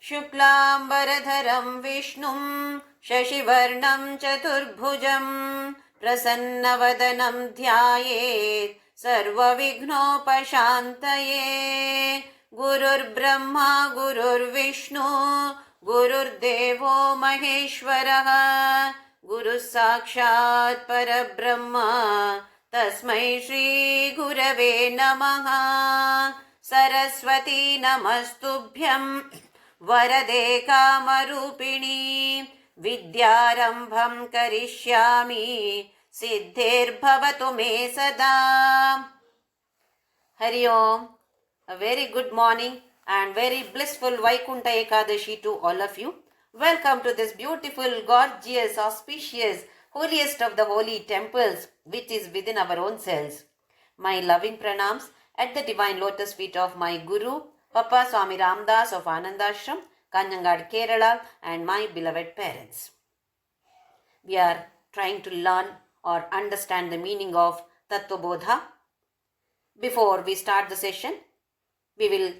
शुक्लाम्बरधरं विष्णुं शशिवर्णं चतुर्भुजं प्रसन्नवदनं ध्यायेत् सर्वविघ्नोपशान्तये। गुरुर्ब्रह्मा गुरुर्विष्णु गुरुर्देवो महेश्वरः गुरुः साक्षात् परब्रह्म तस्मै श्रीगुरवे नमः। सरस्वती नमस्तुभ्यं वरदे कामरूपिणी विद्यारम्भं करिष्यामि सिद्धिर्भवतु मे सदा। हरि ओम. A very good morning and very blissful Vaikunta Ekadashi to all of you. Welcome to this beautiful, gorgeous, auspicious, holiest of the holy temples which is within our own selves. My loving pranams at the divine lotus feet of my Guru, Papa Swami Ramdas of Anandashram, Kanjangad, Kerala, and my beloved parents. We are trying to learn or understand the meaning of Tattvabodha. Before we start the session, we will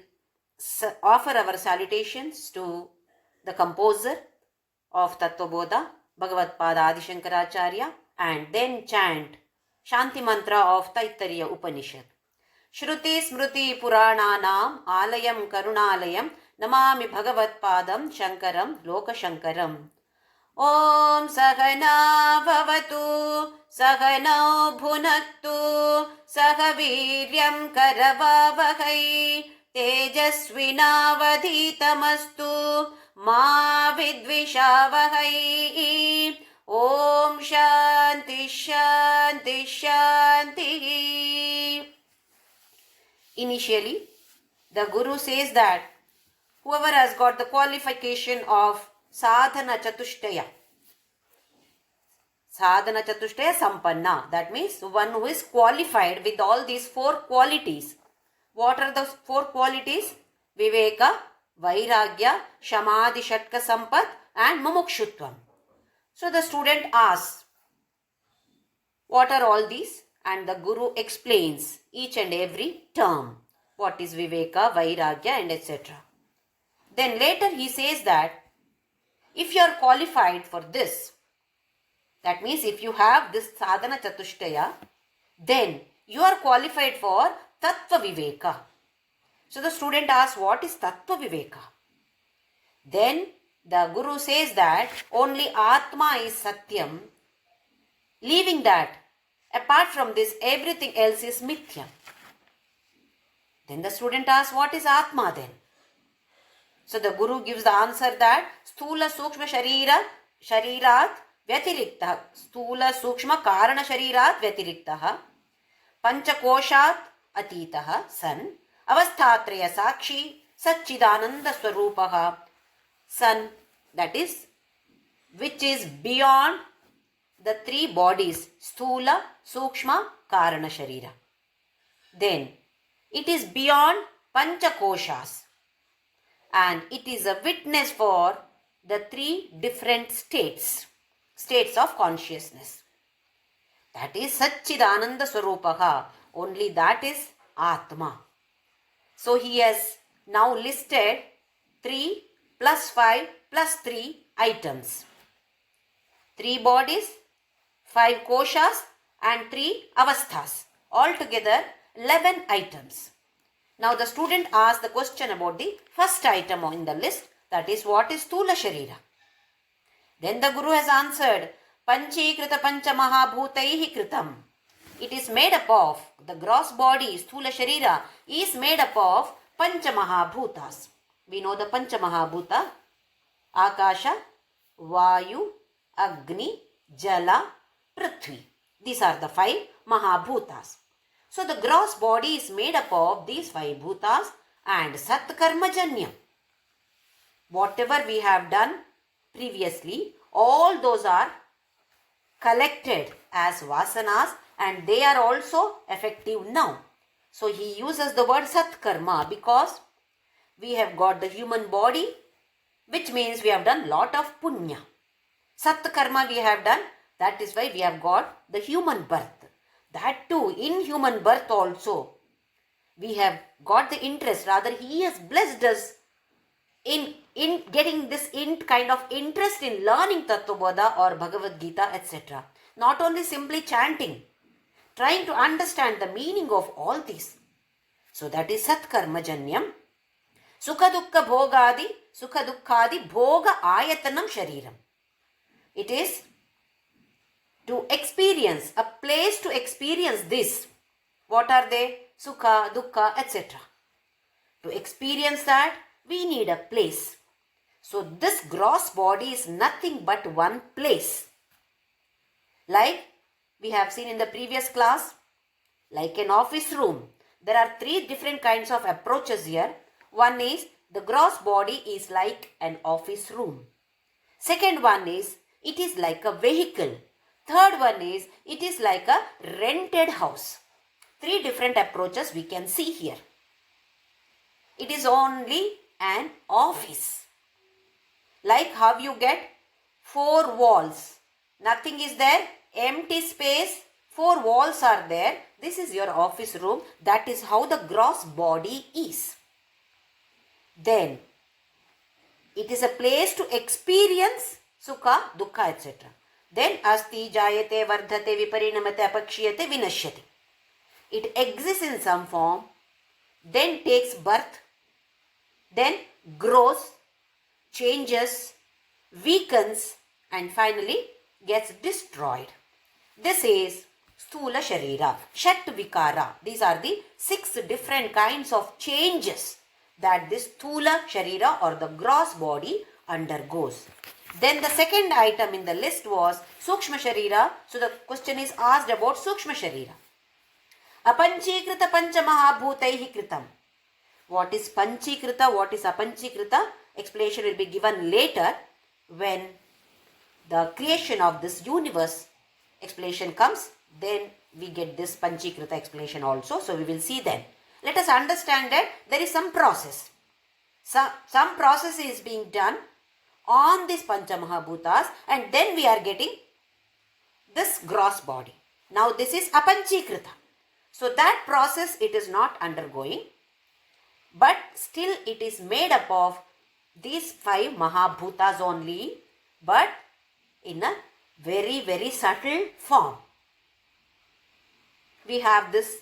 offer our salutations to the composer of Tattvabodha, Bhagavad Pada Adi Shankaracharya, and then chant Shanti Mantra of Taittiriya Upanishad. Shruti Smruti Purananam Alayam Karunalayam Namami Bhagavad Padam Shankaram Loka Shankaram. Om Sahana Bhavatu Sahana Bhunaktu Sahaviryam Karavavahai Tejasvinavadhitamastu Ma Vidvishavahai. Om Shanti Shanti Shanti. Initially, the Guru says that whoever has got the qualification of sadhana chatushtaya sampanna, that means one who is qualified with all these four qualities. What are those four qualities? Viveka, Vairagya, Shamadhi Shatka Sampat and Mumukshutvam. So the student asks, what are all these? And the Guru explains each and every term. What is Viveka, Vairagya and etc. Then later he says that if you are qualified for this, that means if you have this sadhana chatushtaya, then you are qualified for Tattva Viveka. So the student asks, what is Tattva Viveka? Then the Guru says that only Atma is Satyam. Leaving that, apart from this, everything else is Mithya. Then the student asks, what is Atma then? So the Guru gives the answer that Sthula Sukshma Sharirat Vyatiriktah, Sthula Sukshma Karana Sharirat Vyatiriktah, Panchakoshat Atitaha San, Avasthatraya Sakshi, Satchidananda Swarupaha, San, that is, which is beyond the three bodies, Sthula, Sukshma, Karana Sharira. Then, it is beyond Panchakoshas. And it is a witness for the three different states of consciousness. That is Satchidananda Swarupaha. Only that is Atma. So he has now listed 3 plus 5 plus 3 items. 3 bodies, 5 koshas and 3 avasthas. Altogether 11 items. Now the student asks the question about the first item in the list, that is, what is Sthula Sharira? Then the Guru has answered, Panchikrita Panchamahabhutaihi Kritam. It is made up of, the gross body, Sthula Sharira, is made up of Panchamahabhutas. We know the Panchamahabhuta, Akasha, Vayu, Agni, Jala, Prithvi. These are the 5 Mahabhutas. So the gross body is made up of these 5 bhutas and Satkarmajanya. Whatever we have done previously, all those are collected as vasanas and they are also effective now. So he uses the word Satkarma because we have got the human body, which means we have done lot of punya. Satkarma we have done, that is why we have got the human birth. That too, in human birth also, we have got the interest, rather he has blessed us in getting this kind of interest in learning Tattvabodha or Bhagavad Gita, etc. Not only simply chanting, trying to understand the meaning of all these. So that is Satkarma Janyam. Sukha Dukkha Dukkadi Bhoga Ayatanam Shariram. It is to experience, a place to experience this. What are they? Sukha, Dukkha, etc. To experience that, we need a place. So this gross body is nothing but one place. Like we have seen in the previous class, like an office room. There are three different kinds of approaches here. One is the gross body is like an office room. Second one is it is like a vehicle. Third one is it is like a rented house. Three different approaches we can see here. It is only an office. Like how you get four walls. Nothing is there. Empty space. Four walls are there. This is your office room. That is how the gross body is. Then it is a place to experience Sukha, Dukkha, etc. Then Asti, Jayate, Vardhate, Viparinamate, Apakshiyate, Vinashyate. It exists in some form, then takes birth, then grows, changes, weakens, and finally gets destroyed. This is Sthula Sharira, Shat Vikara. These are the 6 different kinds of changes that this Sthula Sharira or the gross body undergoes. Then the second item in the list was Sukshma Sharira. So the question is asked about Sukshma Sharira. Apanchikrita Panchamahabhutaihi Kritam. What is Panchikrita? What is Apanchikrita? Explanation will be given later when the creation of this universe explanation comes. Then we get this Panchikrita explanation also. So we will see then. Let us understand that there is some process. Some process is being done on these Panchamahabhutas and then we are getting this gross body. Now this is Apanchikrita. So that process it is not undergoing, but still it is made up of these 5 Mahabhutas only, but in a very, very subtle form. We have this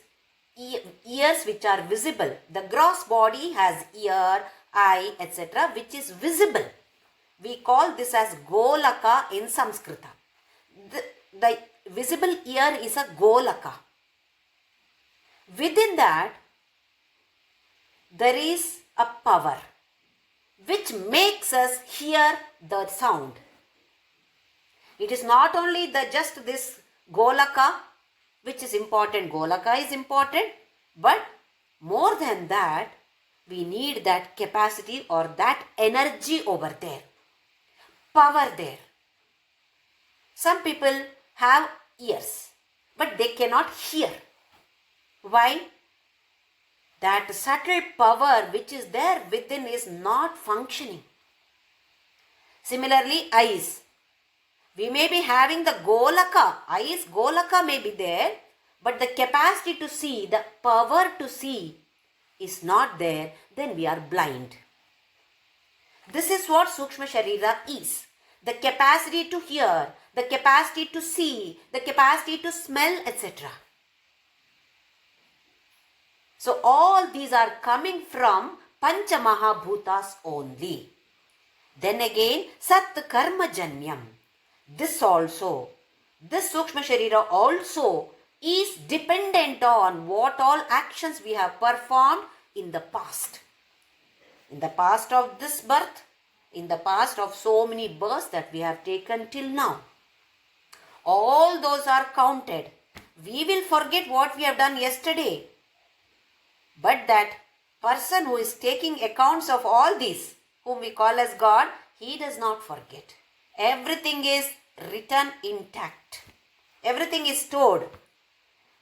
ears which are visible. The gross body has ear, eye, etc. which is visible. We call this as Golaka in Sanskrita. The visible ear is a Golaka. Within that, there is a power which makes us hear the sound. It is not only just this Golaka which is important. Golaka is important, but more than that, we need that capacity or that energy over there. Power there. Some people have ears, but they cannot hear. Why? That subtle power which is there within is not functioning. Similarly, eyes. We may be having the Golaka. Eyes, Golaka may be there, but the capacity to see, the power to see is not there. Then we are blind. This is what Sukshma Sharira is. The capacity to hear, the capacity to see, the capacity to smell, etc. So all these are coming from Panchamahabhutas only. Then again, Sat Karma Janyam. This also, this Sukshma Sharira also is dependent on what all actions we have performed in the past. In the past of this birth, in the past of so many births that we have taken till now. All those are counted. We will forget what we have done yesterday. But that person who is taking accounts of all these, whom we call as God, he does not forget. Everything is written intact. everything is stored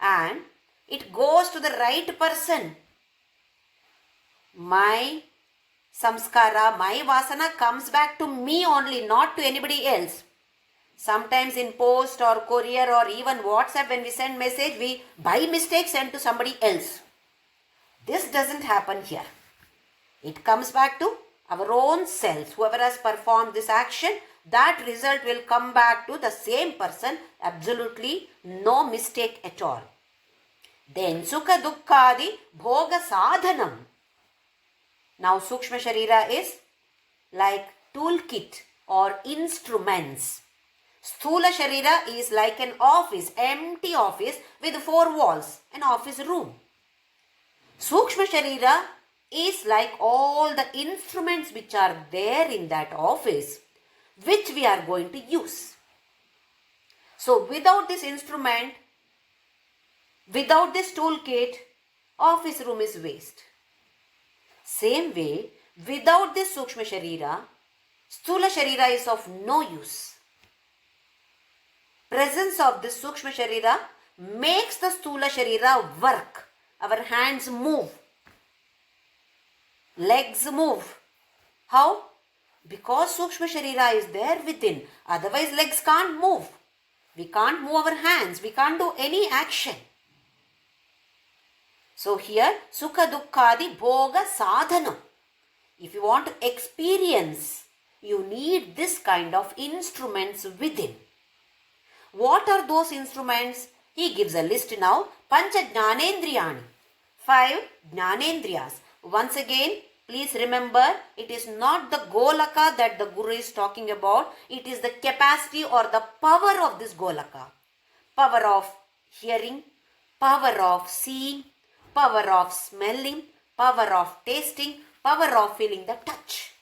and it goes to the right person. My samskara, my vasana comes back to me only, not to anybody else. Sometimes in post or courier or even WhatsApp, when we send message, we by mistake send to somebody else. This doesn't happen here. It comes back to our own selves. Whoever has performed this action, that result will come back to the same person. Absolutely no mistake at all. Then Sukha Dukkhadi Bhoga Sadhanam. Now Sukshma Sharira is like toolkit or instruments. Sthula Sharira is like an office, empty office with 4 walls, an office room. Sukshma Sharira is like all the instruments which are there in that office, which we are going to use. So without this instrument, without this toolkit, office room is waste. Same way, without this Sukshma Sharira, Sthula Sharira is of no use. Presence of this Sukshma Sharira makes the Sthula Sharira work. Our hands move. Legs move. How? Because Sukshma Sharira is there within. Otherwise legs can't move. We can't move our hands. We can't do any action. So here, Sukha Dukkhadi Bhoga Sadhanam. If you want to experience, you need this kind of instruments within. What are those instruments? He gives a list now. Pancha Jnanendriyani. 5 Jnanendriyas. Once again, please remember, it is not the Golaka that the Guru is talking about. It is the capacity or the power of this Golaka. Power of hearing, power of seeing, power of smelling, power of tasting, power of feeling the touch.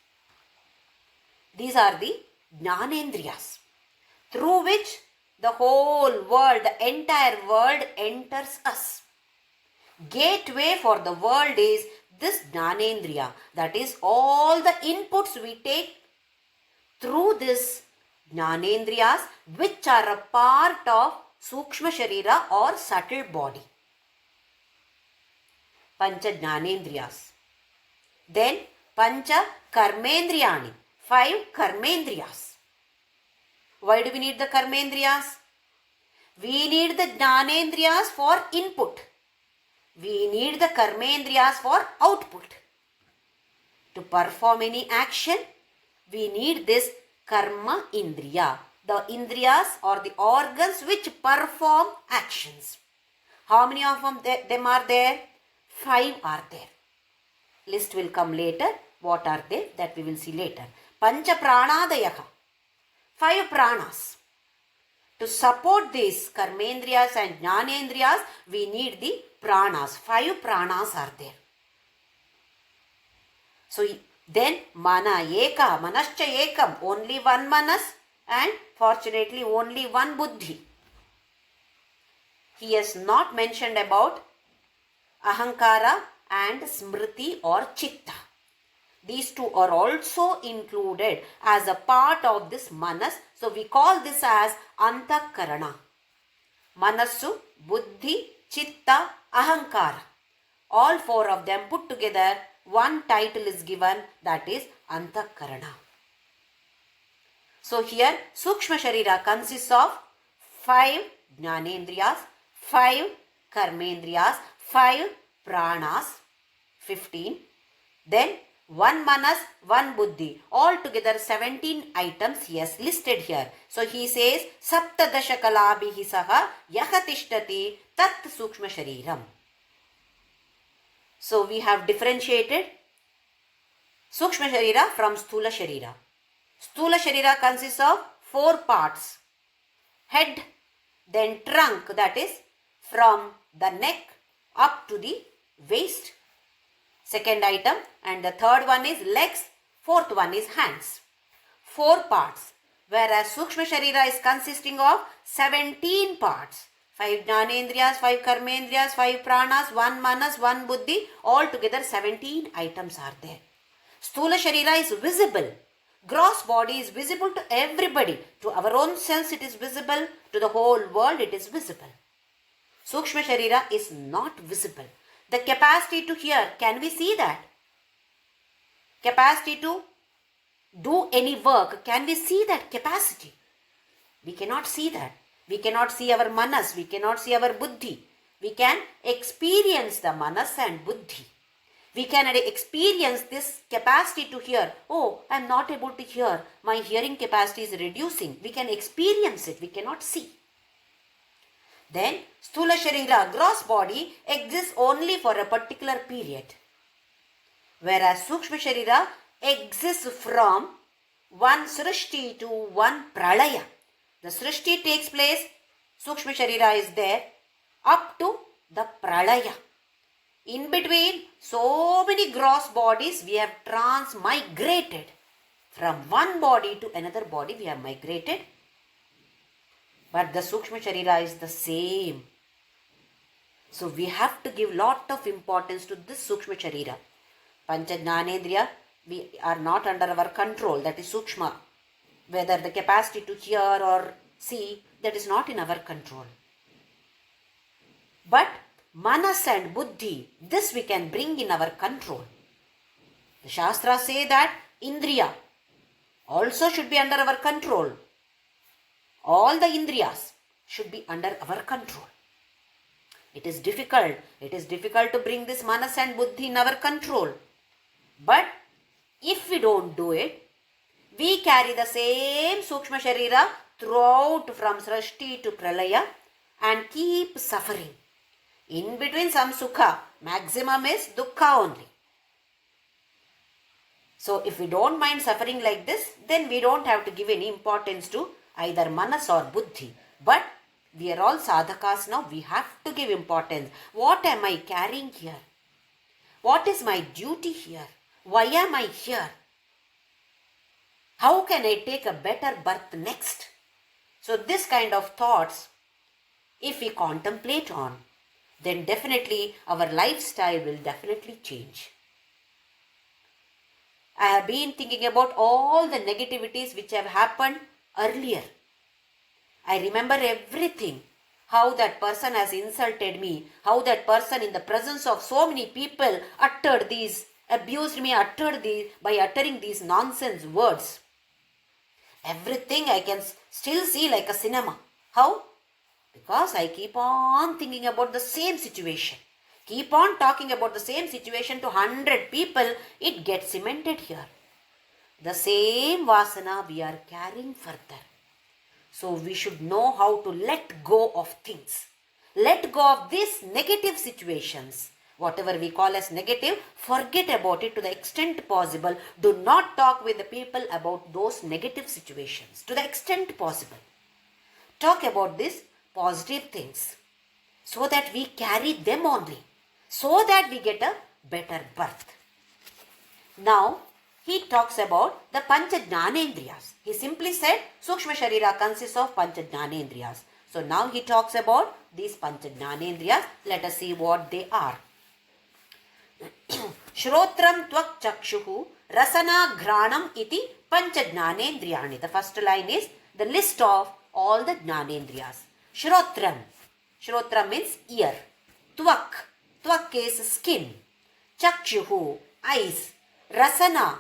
These are the Jnanendriyas, through which the whole world, the entire world enters us. Gateway for the world is this Jnanendriya. That is all the inputs we take through this Jnanendriyas, which are a part of Sukshma Sharira or subtle body. Pancha Jnanendriyas. Then Pancha Karmendriyani. 5 Karmendriyas. Why do we need the Karmendriyas? We need the Jnanendriyas for input. We need the Karmendriyas for output. To perform any action, we need this Karma Indriya. The Indriyas or the organs which perform actions. How many of them are there? 5 are there. List will come later. What are they? That we will see later. Panchapranadayaha. 5 pranas. To support these Karmendriyas and Jnanendriyas, we need the pranas. 5 pranas are there. So then Mana Eka, Manascha Ekam, only one Manas and fortunately only one Buddhi. He has not mentioned about Ahankara and Smriti or Chitta. These two are also included as a part of this Manas. So we call this as Antakarana. Manasu, Buddhi, Chitta, Ahankara. All 4 of them put together, one title is given, that is Antakarana. So here Sukshma Sharira consists of 5 Jnanendriyas, 5 Karmendriyas, 5 Pranas, 15. Then 1 Manas, 1 Buddhi. Altogether 17 items he has listed here. So he says, Saptadasha Kalabhihi Saha Yahatishtati Tat Sukshma Shariram. So we have differentiated Sukshma Sharira from Sthula Sharira. Sthula Sharira consists of 4 parts. Head, then trunk, that is from the neck up to the waist. Second item, and the third one is legs, fourth one is hands. 4 parts, whereas Sukshma Sharira is consisting of 17 parts. 5 Jnanendriyas, 5 Karmendriyas, 5 Pranas, 1 Manas, 1 Buddhi, altogether 17 items are there. Sthula Sharira is visible. Gross body is visible to everybody. To our own sense it is visible. To the whole world it is visible. Sukshma Sharira is not visible. The capacity to hear, can we see that? Capacity to do any work, can we see that capacity? We cannot see that. We cannot see our manas, we cannot see our buddhi. We can experience the manas and buddhi. We can experience this capacity to hear. Oh, I am not able to hear. My hearing capacity is reducing. We can experience it. We cannot see. Then, Sthula Sharira, gross body, exists only for a particular period. Whereas Sukshma Sharira exists from one Srishti to one Pralaya. The Srishti takes place, Sukshma Sharira is there, up to the Pralaya. In between, so many gross bodies we have transmigrated. From one body to another body we have migrated. But the Sukshma Sharira is the same. So we have to give lot of importance to this Sukshma Sharira. Pancha Jnanendriya, we are not under our control. That is Sukshma. Whether the capacity to hear or see, that is not in our control. But Manas and Buddhi, this we can bring in our control. The Shastras say that Indriya also should be under our control. All the Indriyas should be under our control. It is difficult. It is difficult to bring this Manas and Buddhi in our control. But if we don't do it, we carry the same Sukshma Sharira throughout from Srishti to Pralaya and keep suffering. In between some Sukha, maximum is Dukkha only. So if we don't mind suffering like this, then we don't have to give any importance to either Manas or Buddhi. But we are all sadhakas now, we have to give importance. What am I carrying here? What is my duty here? Why am I here? How can I take a better birth next? So this kind of thoughts, if we contemplate on, then definitely our lifestyle will definitely change. I have been thinking about all the negativities which have happened earlier. I remember everything. How that person has insulted me. How that person in the presence of so many people abused me by uttering these nonsense words. Everything I can still see like a cinema. How? Because I keep on thinking about the same situation. Keep on talking about the same situation to 100 people, it gets cemented here. The same vasana we are carrying further. So we should know how to let go of things. Let go of these negative situations. Whatever we call as negative, forget about it to the extent possible. Do not talk with the people about those negative situations to the extent possible. Talk about these positive things so that we carry them only, so that we get a better birth. Now, he talks about the Pancha Jnanendriyas. He simply said Sukshma Sharira consists of Pancha Jnanendriyas. So now he talks about these Pancha Jnanendriyas. Let us see what they are. Shrotram Tvak Chakshuhu Rasana Ghranam iti Pancha Jnanendriyani. The first line is the list of all the Jnanendriyas. Shrotram. Shrotra means ear. Tvak. Tvak is skin. Chakshuhu, eyes. Rasana,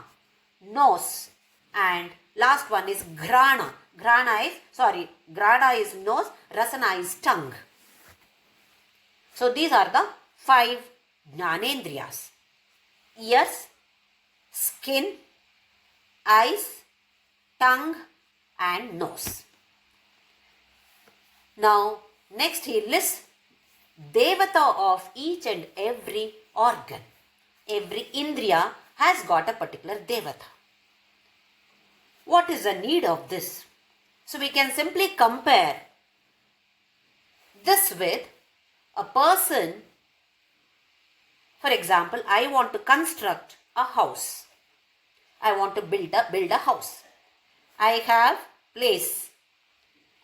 nose. And last one is Grana. Grana is nose. Rasana is tongue. So these are the 5 Jnanendriyas. Ears, skin, eyes, tongue and nose. Now, next he lists Devata of each and every organ. Every Indriya has got a particular Devata. What is the need of this? So we can simply compare this with a person. For example, I want to construct a house. I want to build a house. I have place.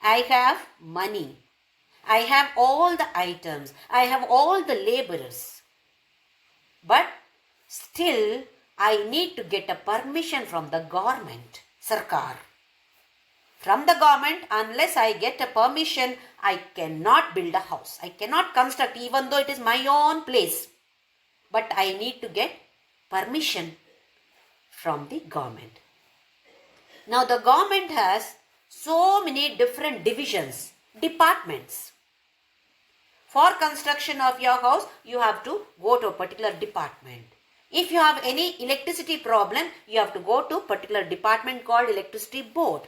I have money. I have all the items. I have all the laborers. But still, I need to get a permission from the government. Sarkar. From the government, unless I get a permission, I cannot build a house. I cannot construct even though it is my own place. But I need to get permission from the government. Now the government has so many different divisions, departments. For construction of your house, you have to go to a particular department. If you have any electricity problem, you have to go to a particular department called electricity board.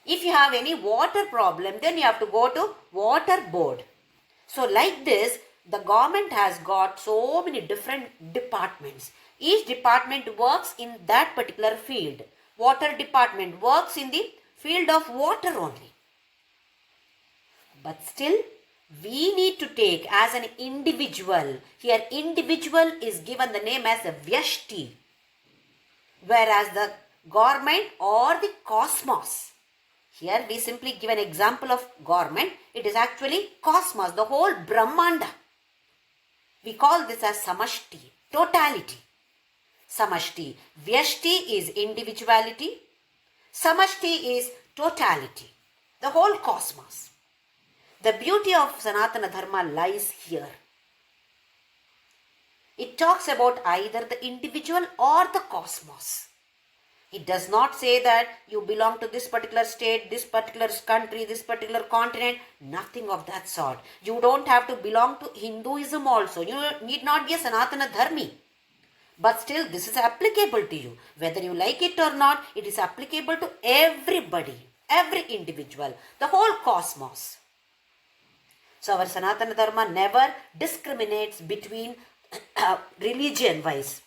If you have any water problem, then you have to go to water board. So like this, the government has got so many different departments. Each department works in that particular field. Water department works in the field of water only. But still, we need to take as an individual. Here individual is given the name as a Vyashti. Whereas the government or the cosmos. Here we simply give an example of government. It is actually cosmos, the whole Brahmanda. We call this as Samashti, totality. Samashti. Vyashti is individuality. Samashti is totality, the whole cosmos. The beauty of Sanatana Dharma lies here. It talks about either the individual or the cosmos. It does not say that you belong to this particular state, this particular country, this particular continent. Nothing of that sort. You don't have to belong to Hinduism also. You need not be a Sanatana Dharmi. But still, this is applicable to you. Whether you like it or not, it is applicable to everybody, every individual, the whole cosmos. So our Sanatana Dharma never discriminates between religion-wise.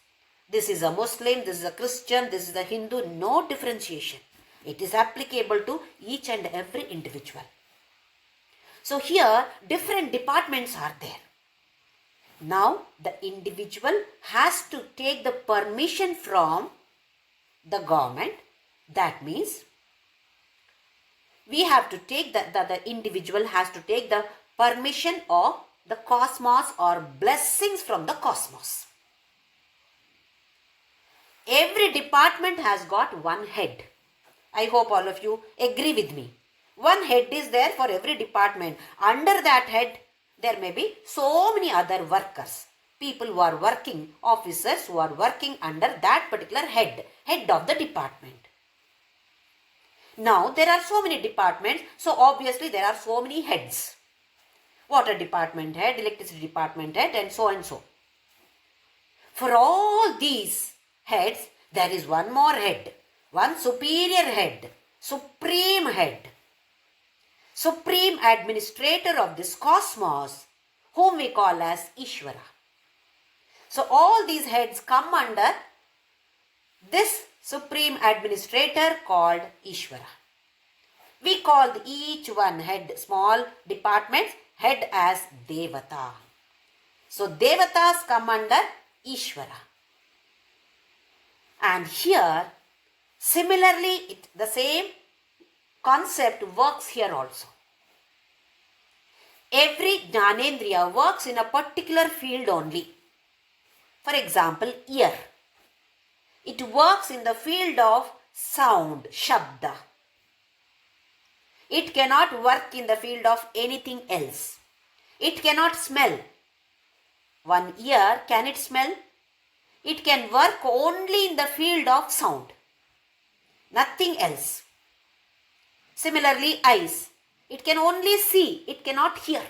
This is a Muslim, this is a Christian, this is a Hindu. No differentiation. It is applicable to each and every individual. So here, different departments are there. Now, the individual has to take the permission from the government. That means, we have to take the individual has to take the permission of the cosmos or blessings from the cosmos. Every department has got one head. I hope all of you agree with me. One head is there for every department. Under that head, there may be so many other workers. People who are working, officers who are working under that particular head of the department. Now, there are so many departments, so obviously there are so many heads. Water department head, electricity department head, and so and so. For all these heads, there is one more head, one superior head, supreme head, supreme administrator of this cosmos, whom we call as Ishvara. So all these heads come under this supreme administrator called Ishvara. We call each one head, small departments, head as Devata. So Devatas come under Ishvara. And here, similarly, the same concept works here also. Every Jnanendriya works in a particular field only. For example, ear. It works in the field of sound, Shabda. It cannot work in the field of anything else. It cannot smell. One ear, can it smell? It can work only in the field of sound. Nothing else. Similarly, eyes. It can only see. It cannot hear.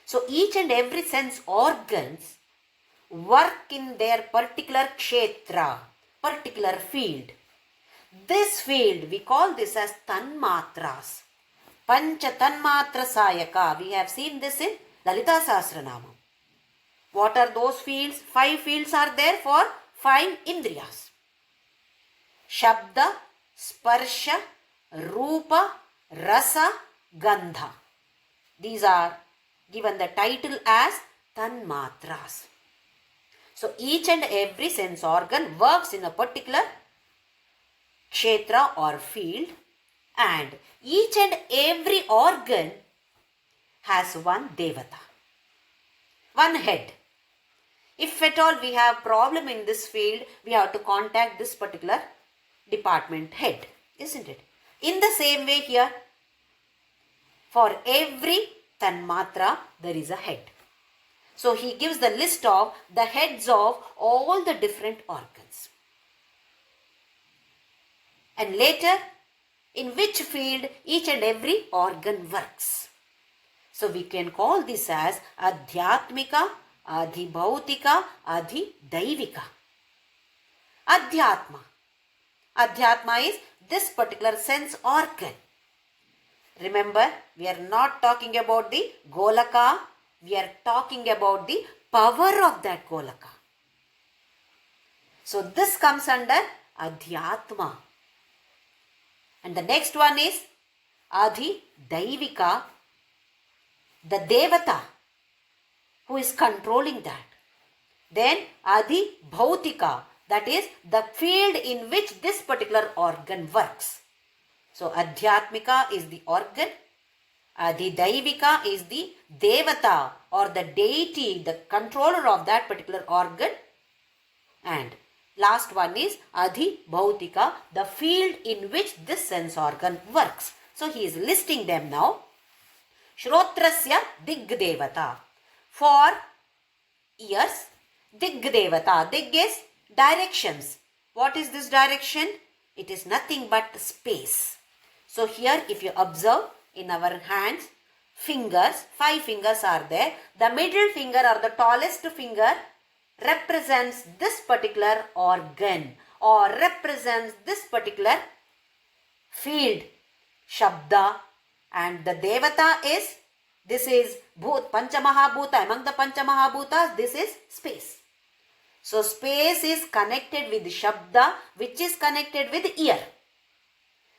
So each and every sense organs work in their particular kshetra, particular field. This field, we call this as Tanmatras. Pancha Tanmatra Sayaka. We have seen this in Lalita Sahasranama. What are those fields? 5 fields are there for 5 Indriyas. Shabda, Sparsha, Rupa, Rasa, Gandha. These are given the title as Tanmatras. So each and every sense organ works in a particular kshetra or field, and each and every organ has one devata, one head. If at all we have problem in this field, we have to contact this particular department head, isn't it? In the same way here, for every tanmatra, there is a head. So he gives the list of the heads of all the different organs. And later, in which field each and every organ works. So we can call this as Adhyatmika, Adhibhautika, Adhidaivika. Adhyatma. Adhyatma is this particular sense organ. Remember, we are not talking about the Golaka, we are talking about the power of that Golaka. So this comes under Adhyatma. And the next one is Adhidaivika, the Devata who is controlling that. Then Adhibhautika, that is the field in which this particular organ works. So Adhyatmika is the organ, Adhidaivika is the Devata or the deity, the controller of that particular organ, and last one is Adhibhautika, the field in which this sense organ works. So he is listing them now. Shrotrasya Digdevata. For ears, Digdevata. Dig is directions. What is this direction? It is nothing but space. So here if you observe in our hands, fingers, 5 fingers are there. The middle finger or the tallest finger represents this particular organ or represents this particular field, Shabda, and the Devata is, this is Panchamahabhuta. Among the Panchamahabhutas, this is space. So space is connected with Shabda, which is connected with ear.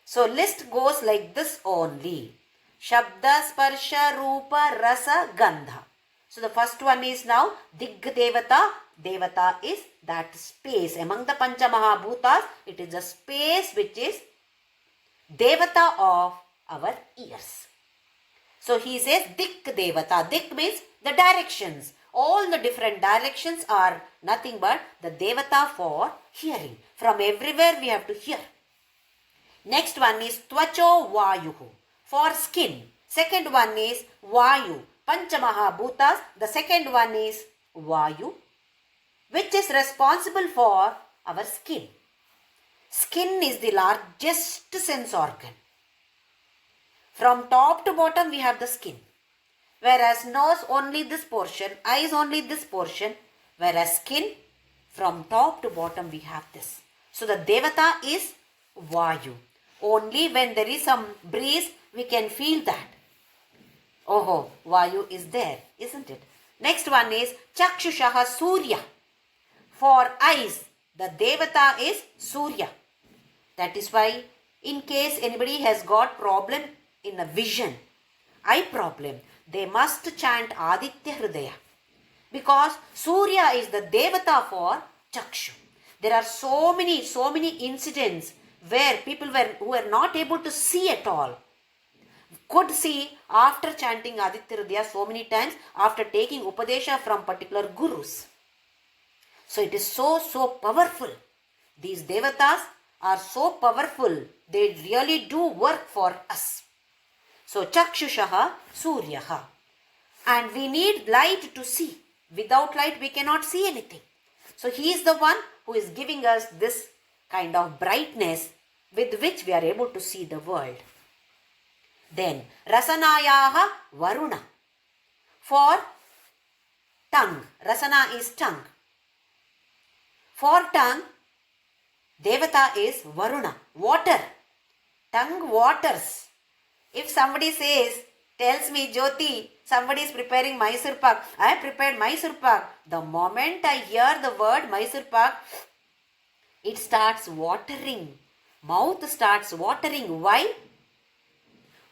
So list goes like this only. Shabda, Sparsha, Rupa, Rasa, Gandha. So the first one is now Digdevata. Devata is that space. Among the Panchamahabhutas, it is a space which is Devata of our ears. So he says Dik Devata. Dik means the directions. All the different directions are nothing but the Devata for hearing. From everywhere we have to hear. Next one is Tvacho Vayuhu, for skin. Second one is Vayu. Panchamahabhutas. The second one is Vayu, which is responsible for our skin. Skin is the largest sense organ. From top to bottom we have the skin. Whereas nose only this portion, eyes only this portion. Whereas skin, from top to bottom we have this. So the Devata is Vayu. Only when there is some breeze we can feel that. Oh, Vayu is there, isn't it? Next one is Chakshushaha Surya. For eyes, the Devata is Surya. That is why in case anybody has got problem in a vision, eye problem, they must chant Aditya Hridaya. Because Surya is the Devata for Chakshu. There are so many incidents where people who were not able to see at all could see after chanting Aditya Hridaya so many times, after taking Upadesha from particular gurus. So it is so powerful. These Devatas are so powerful. They really do work for us. So Chakshushaha Suryaha. And we need light to see. Without light we cannot see anything. So he is the one who is giving us this kind of brightness with which we are able to see the world. Then Rasanayaha Varuna. For tongue. Rasana is tongue. For tongue, Devata is Varuna. Water. Tongue waters. If somebody tells me, Jyoti, somebody is preparing Mysore Pak. I have prepared Mysore Pak. The moment I hear the word Mysore Pak, it starts watering. Mouth starts watering. Why?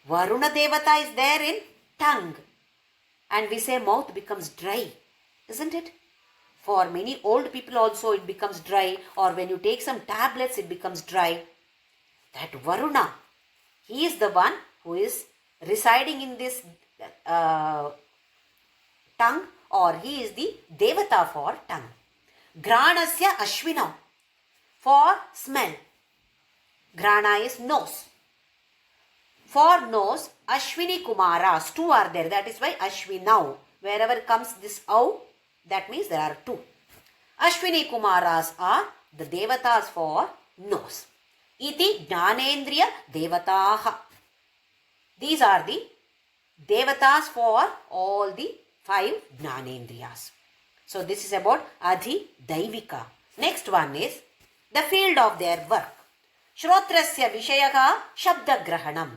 Varuna Devata is there in tongue. And we say mouth becomes dry. Isn't it? For many old people also it becomes dry. Or when you take some tablets it becomes dry. That Varuna, he is the one who is residing in this tongue, or he is the Devata for tongue. Granasya Ashvina, for smell. Grana is nose. For nose, Ashwini Kumaras, 2 are there. That is why Ashwinau. Wherever comes this au, that means there are 2. Ashwini Kumaras are the devatas for nose. Iti Jnanendriya Devataha. These are the devatas for all the 5 Jnanendriyas. So this is about Adhi Daivika. Next one is the field of their work. Shrotrasya Vishayaha Shabdagrahanam.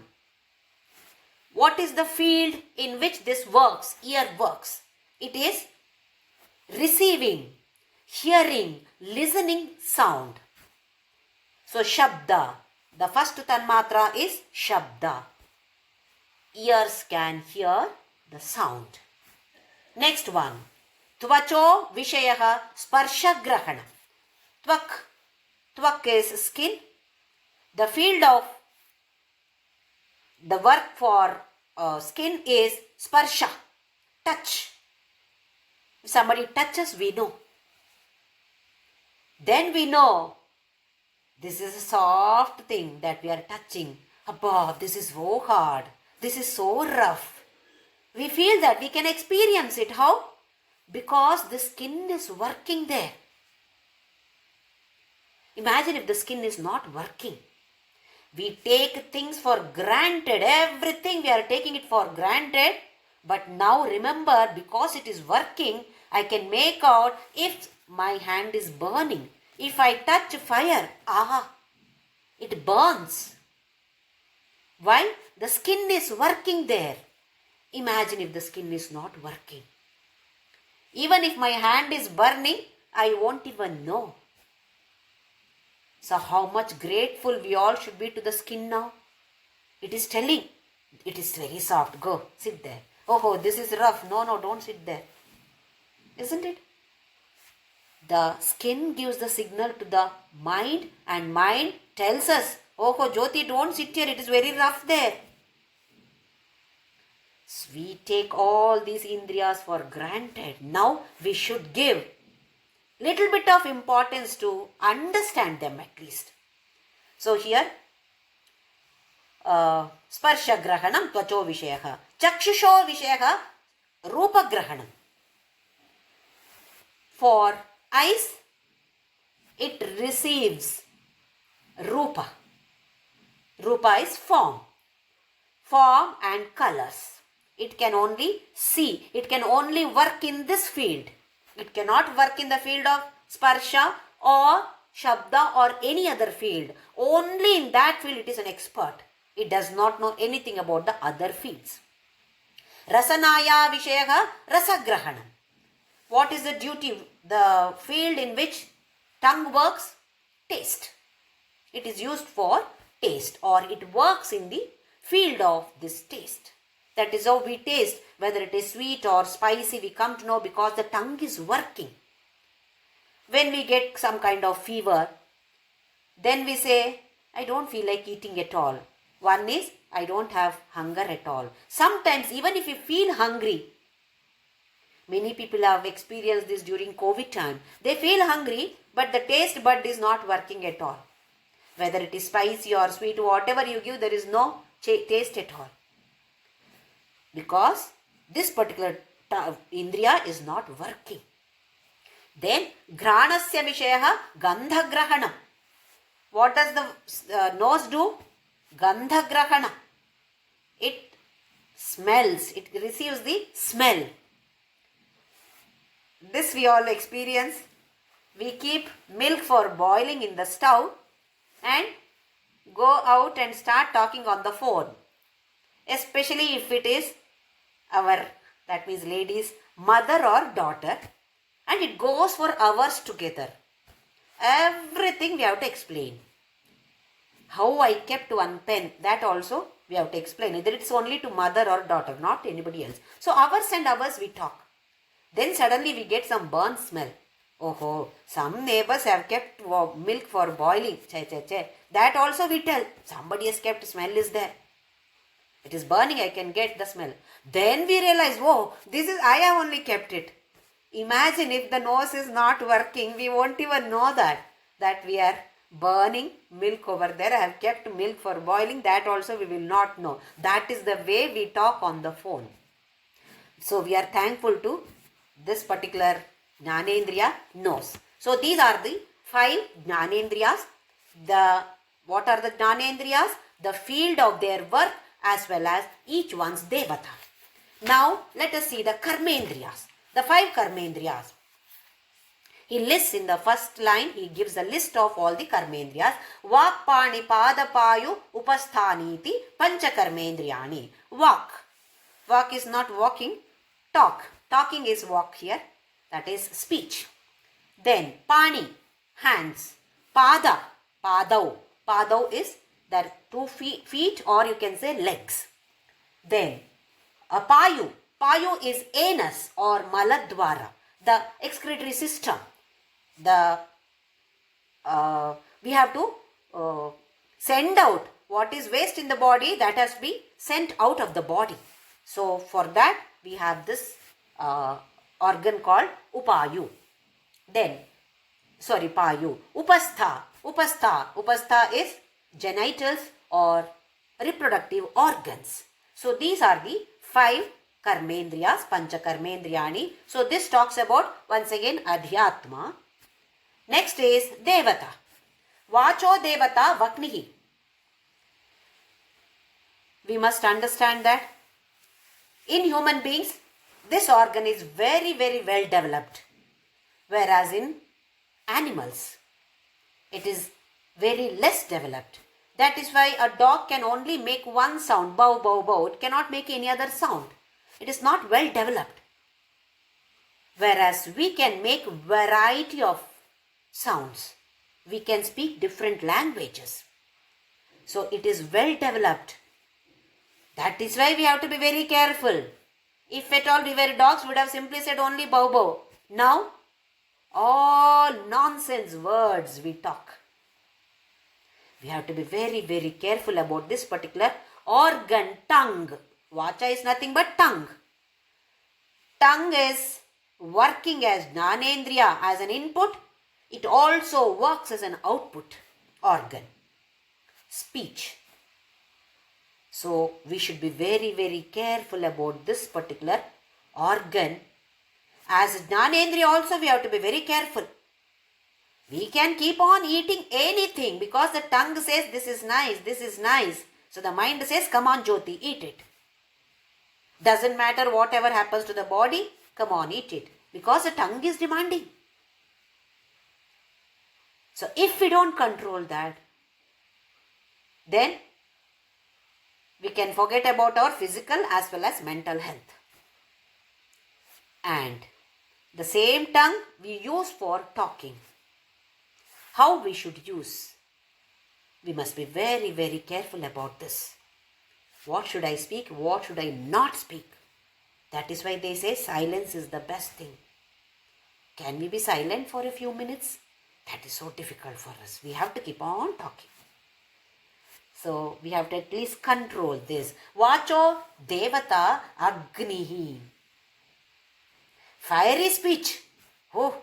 What is the field in which this works, ear works? It is receiving, hearing, listening sound. So Shabda, the first Tanmatra is Shabda. Ears can hear the sound. Next one, Tvacho Vishayaha Sparshagrahana. Tvak is skin. The field of the work for skin is sparsha, touch. If somebody touches, we know. Then we know this is a soft thing that we are touching. Abba, this is so hard. This is so rough. We feel that we can experience it. How? Because the skin is working there. Imagine if the skin is not working. We take things for granted. Everything we are taking it for granted. But now remember, because it is working, I can make out if my hand is burning. If I touch fire, it burns. Why? The skin is working there. Imagine if the skin is not working. Even if my hand is burning, I won't even know. So how much grateful we all should be to the skin now. It is telling, it is very soft. Go, sit there. Oh, this is rough. No, don't sit there. Isn't it? The skin gives the signal to the mind and mind tells us, oh, Jyoti, don't sit here. It is very rough there. So we take all these indriyas for granted. Now we should give little bit of importance to understand them at least. So here, sparsha grahanam tvacho vishayaha. Chakshusho vishayaha rupa grahanam. For eyes, it receives rupa. Rupa is form. Form and colors. It can only see. It can only work in this field. It cannot work in the field of sparsha or shabda or any other field. Only in that field it is an expert. It does not know anything about the other fields. Rasanaya vishayaha rasagrahanam. What is the duty, the field in which tongue works? Taste. It is used for taste, or it works in the field of this taste. That is how we taste, whether it is sweet or spicy, we come to know because the tongue is working. When we get some kind of fever, then we say, I don't feel like eating at all. One is, I don't have hunger at all. Sometimes even if you feel hungry, many people have experienced this during COVID time. They feel hungry, but the taste bud is not working at all. Whether it is spicy or sweet, whatever you give, there is no taste at all. Because this particular indriya is not working. Then, granasya vishayaha gandha grahana. What does the nose do? Gandha grahana. It smells. It receives the smell. This we all experience. We keep milk for boiling in the stove and go out and start talking on the phone. Especially if it is our, that means ladies, mother or daughter, and it goes for hours together. Everything we have to explain. How I kept one pen, that also we have to explain. Either it's only to mother or daughter, not anybody else. So hours and hours we talk. Then suddenly we get some burnt smell. Oh, some neighbors have kept milk for boiling. That also we tell. Somebody has kept, smell is there. It is burning, I can get the smell. Then we realize, I have only kept it. Imagine if the nose is not working, we won't even know that we are burning milk over there. I have kept milk for boiling. That also we will not know. That is the way we talk on the phone. So we are thankful to this particular Jnanendriya knows. So these are the 5 Jnanendriyas. What are the Jnanendriyas? The field of their work as well as each one's devata. Now let us see the Karmendriyas. The 5 Karmendriyas. He lists in the first line, he gives a list of all the Karmendriyas. Vak, Pani, Pada, Payu, Upasthaniti, Panchakarmendriyani. Vak. Vak is not walking, talk. Talking is walk here. That is speech. Then Pani, hands. Pada, Padau. Padau is the 2 feet or you can say legs. Then Payu. Payu is anus or Maladwara, the excretory system. We have to send out what is waste in the body, that has to be sent out of the body. So for that we have this organ called Upayu. Then, Payu. Upastha. Upastha is genitals or reproductive organs. So these are the 5 Karmendriyas, Panchakarmendriyani. So this talks about once again Adhyatma. Next is Devata. Vacho Devata Vaknihi. We must understand that in human beings, this organ is very, very well developed. Whereas in animals, it is very less developed. That is why a dog can only make one sound, bow, bow, bow. It cannot make any other sound. It is not well developed. Whereas we can make variety of sounds. We can speak different languages. So it is well developed. That is why we have to be very careful. If at all we were dogs, we would have simply said only bow, bow. Now, all nonsense words we talk. We have to be very, very careful about this particular organ, tongue. Vacha is nothing but tongue. Tongue is working as Jnanendriya, as an input. It also works as an output organ. Speech. So we should be very, very careful about this particular organ. As Jnanendriya also we have to be very careful. We can keep on eating anything because the tongue says this is nice, this is nice. So the mind says, come on Jyoti, eat it. Doesn't matter whatever happens to the body, come on, eat it. Because the tongue is demanding. So if we don't control that, then we can forget about our physical as well as mental health. And the same tongue we use for talking. How we should use? We must be very, very careful about this. What should I speak? What should I not speak? That is why they say silence is the best thing. Can we be silent for a few minutes? That is so difficult for us. We have to keep on talking. So we have to at least control this. Vacho Devata Agnihi. Fiery speech. Oh,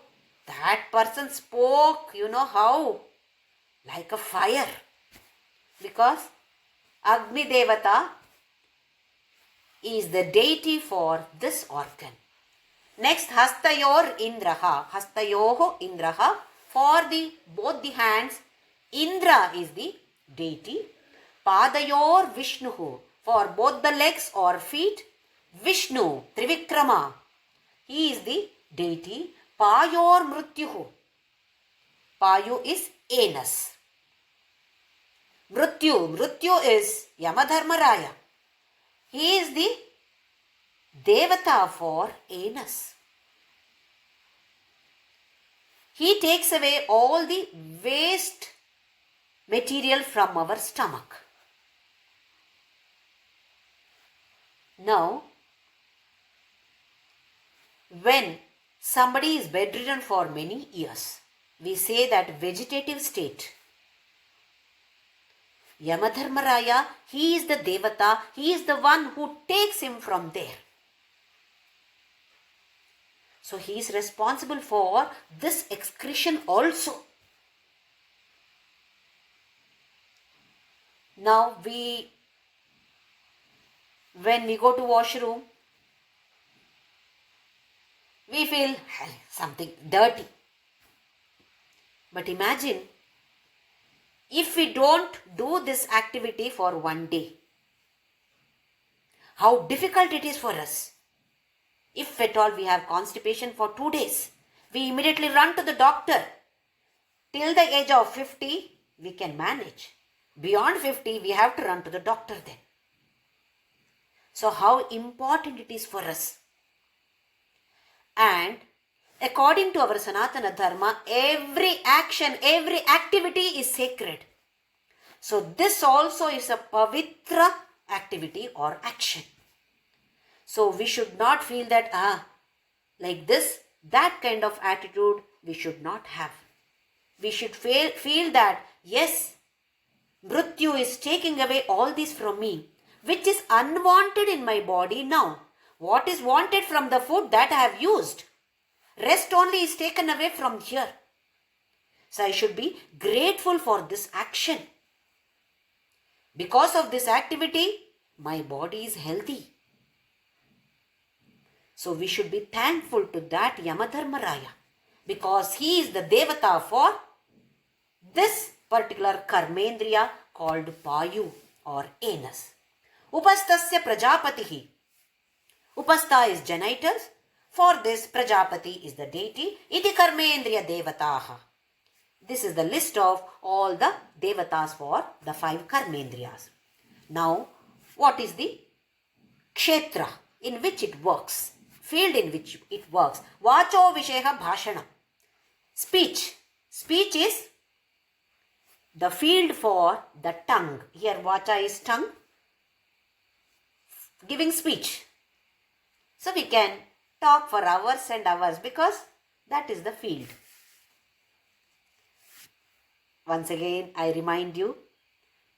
that person spoke, you know how? Like a fire. Because Agni Devata is the deity for this organ. Next, Hastayor Indraha. Hastayoho Indraha. For both the hands, Indra is the deity. Padayor Vishnuhu. For both the legs or feet, Vishnu, Trivikrama. He is the deity. Payor Mrutyuhu. Payu is anus. Mrutyu is Yamadharmaraya. He is the Devata for anus. He takes away all the waste material from our stomach. Now, when somebody is bedridden for many years, we say that vegetative state. Yamadharmaraya, he is the Devata, he is the one who takes him from there. So he is responsible for this excretion also. Now when we go to washroom, we feel something dirty. But imagine if we don't do this activity for one day, how difficult it is for us. If at all we have constipation for 2 days, we immediately run to the doctor. Till the age of 50, we can manage. Beyond 50, we have to run to the doctor then. So how important it is for us. And according to our Sanatana Dharma, every action, every activity is sacred. So this also is a pavitra activity or action. So we should not feel that, like this, that kind of attitude we should not have. We should feel that, yes, Mrityu is taking away all this from me, which is unwanted in my body now. What is wanted from the food that I have used, rest only is taken away from here. So I should be grateful for this action. Because of this activity, my body is healthy. So we should be thankful to that Yamadharmaraya, because he is the Devata for this particular Karmendriya called Payu or anus. Upastasya Prajapatihi. Upastha is genitals. For this, Prajapati is the deity. Iti Karmendriya Devataha. This is the list of all the Devatas for the 5 Karmendriyas. Now, what is the Kshetra in which it works? Field in which it works. Vacho Visheha Bhashanam. Speech. Speech is the field for the tongue. Here Vacha is tongue. Giving speech. So we can talk for hours and hours because that is the field. Once again, I remind you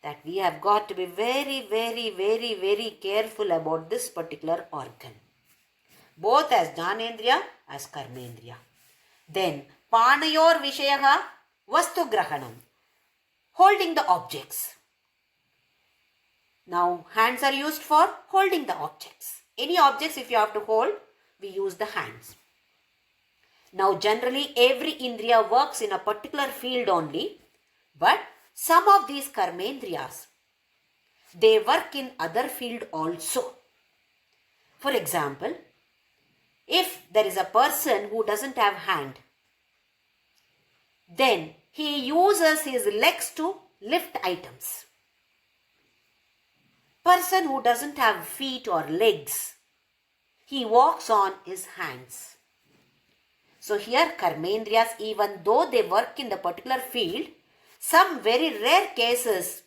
that we have got to be very, very, very, very careful about this particular organ. Both as Jnanendriya as Karmendriya. Then, Panayor Vishayaha Vastu Grahanam. Holding the objects. Now, hands are used for holding the objects. Any objects if you have to hold, we use the hands. Now, generally, every Indriya works in a particular field only. But some of these Karmendriyas, they work in other field also. For example, if there is a person who doesn't have hand, then he uses his legs to lift items. Person who doesn't have feet or legs, he walks on his hands. So here Karmendriyas, even though they work in the particular field, some very rare cases,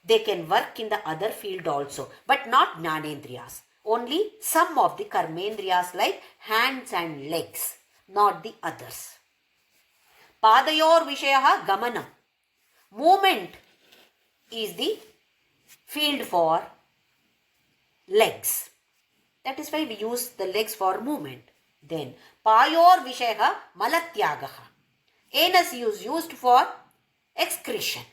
they can work in the other field also, but not Jnanendriyas. Only some of the Karmendriyas like hands and legs, not the others. Padayor Vishayaha Gamanam. Movement is the field for legs. That is why we use the legs for movement. Then Payor Vishayaha Malatyagaha. Anus is used for excretion.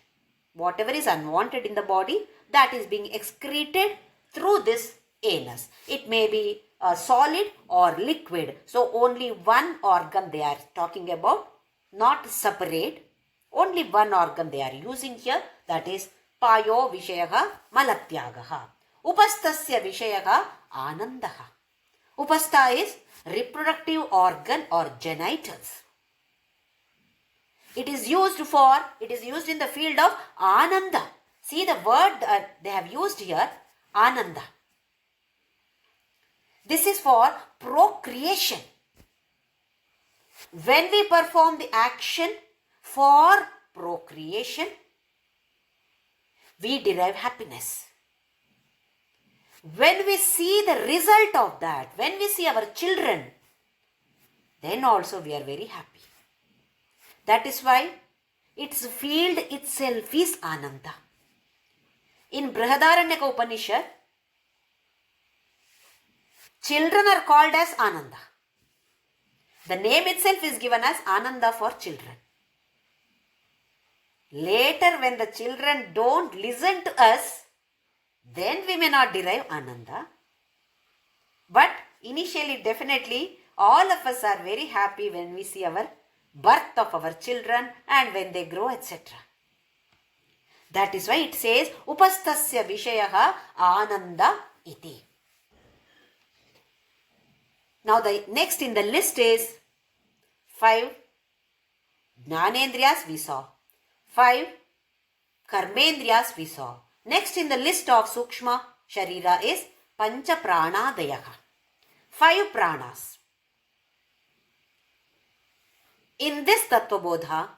Whatever is unwanted in the body, that is being excreted through this anus. It may be a solid or liquid. So only one organ they are talking about, not separate. Only one organ they are using here, that is Payo Vishayaha Malatyagaha. Upastasya Vishayaha Anandaha. Upastha is reproductive organ or genitals. It is used in the field of Ananda. See the word they have used here, Ananda. This is for procreation. When we perform the action for procreation, we derive happiness. When we see the result of that, when we see our children, then also we are very happy. That is why its field itself is Ananda. In Brihadaranyaka Upanishad, children are called as Ananda. The name itself is given as Ananda for children. Later, when the children don't listen to us, then we may not derive Ananda. But initially, definitely, all of us are very happy when we see our birth of our children and when they grow, etc. That is why it says, Upastasya Vishayaha Ananda iti. Now the next in the list is 5 Jnanendriyas we saw. 5 Karmendriyas we saw. Next in the list of Sukshma Sharira is Panchapranadayaha. 5 pranas. In this Tattvabodha,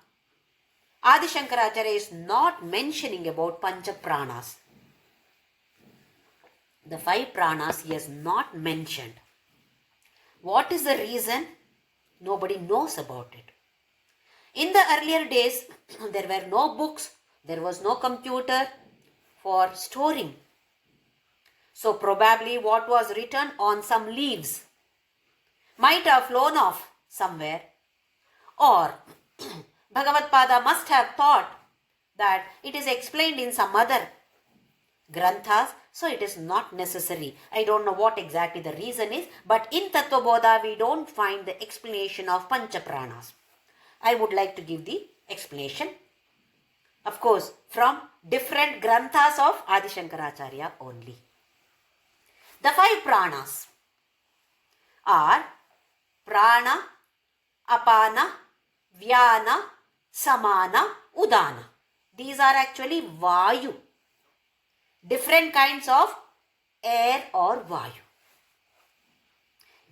Adi Shankaracharya is not mentioning about Panchapranas. The 5 pranas he has not mentioned. What is the reason? Nobody knows about it. In the earlier days, there were no books, there was no computer for storing. So probably what was written on some leaves might have flown off somewhere, or Bhagavad Pada must have thought that it is explained in some other granthas, so it is not necessary. I don't know what exactly the reason is, but in Tattvabodha we don't find the explanation of Panchapranas. I would like to give the explanation, of course, from different granthas of Adi Shankaracharya only. The 5 pranas are prana, apana, vyana, samana, udana. These are actually vayu. Different kinds of air or vayu.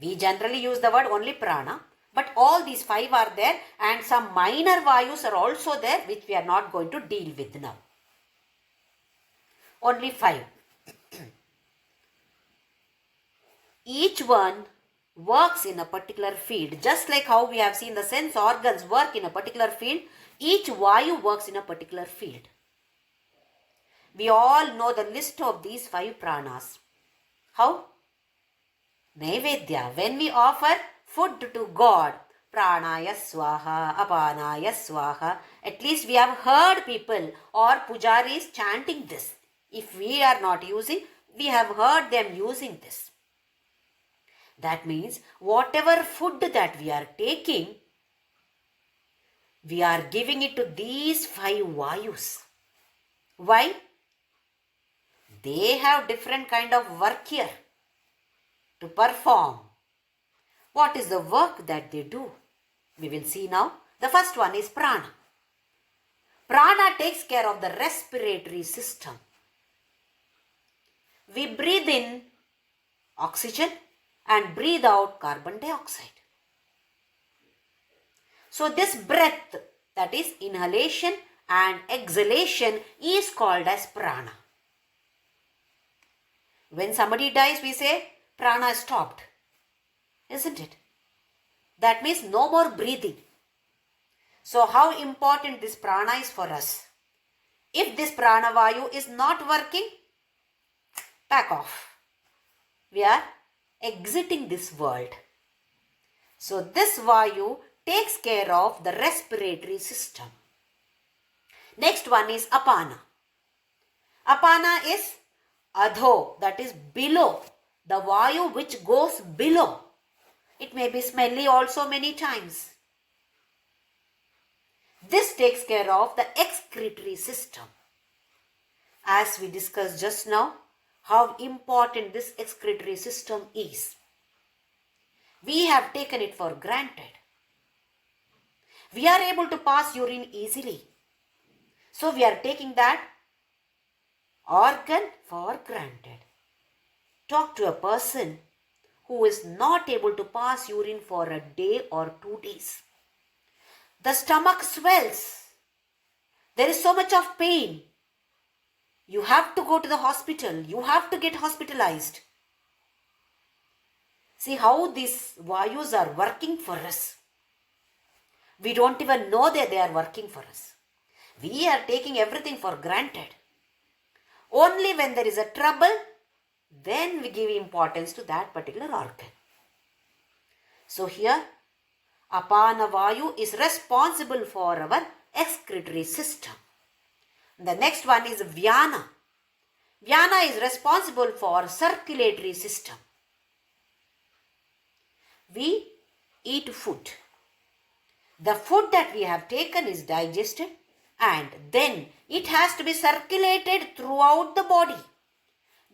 We generally use the word only prana, but all these 5 are there, and some minor vayus are also there which we are not going to deal with now. Only 5. Each one works in a particular field. Just like how we have seen the sense organs work in a particular field, each vayu works in a particular field. We all know the list of these 5 pranas. How? Naivedya. When we offer food to God, pranaya swaha, apanaya swaha, at least we have heard people or pujaris chanting this. If we are not using, we have heard them using this. That means whatever food that we are taking, we are giving it to these 5 vayus. Why? They have different kind of work here to perform. What is the work that they do? We will see now. The first one is prana. Prana takes care of the respiratory system. We breathe in oxygen and breathe out carbon dioxide. So this breath, that is inhalation and exhalation, is called as prana. When somebody dies, we say prana stopped, isn't it? That means no more breathing. So how important this prana is for us? If this prana vayu is not working, back off. We are exiting this world. So this vayu takes care of the respiratory system. Next one is apana. Apana is adho, that is below. The vayu which goes below. It may be smelly also many times. This takes care of the excretory system. As we discussed just now, how important this excretory system is. We have taken it for granted. We are able to pass urine easily. So we are taking that organ for granted. Talk to a person who is not able to pass urine for a day or 2 days. The stomach swells. There is so much of pain. You have to go to the hospital. You have to get hospitalized. See how these vayus are working for us. We don't even know that they are working for us. We are taking everything for granted. Only when there is a trouble, then we give importance to that particular organ. So here, apana vayu is responsible for our excretory system. The next one is Vyana. Vyana is responsible for circulatory system. We eat food. The food that we have taken is digested and then it has to be circulated throughout the body.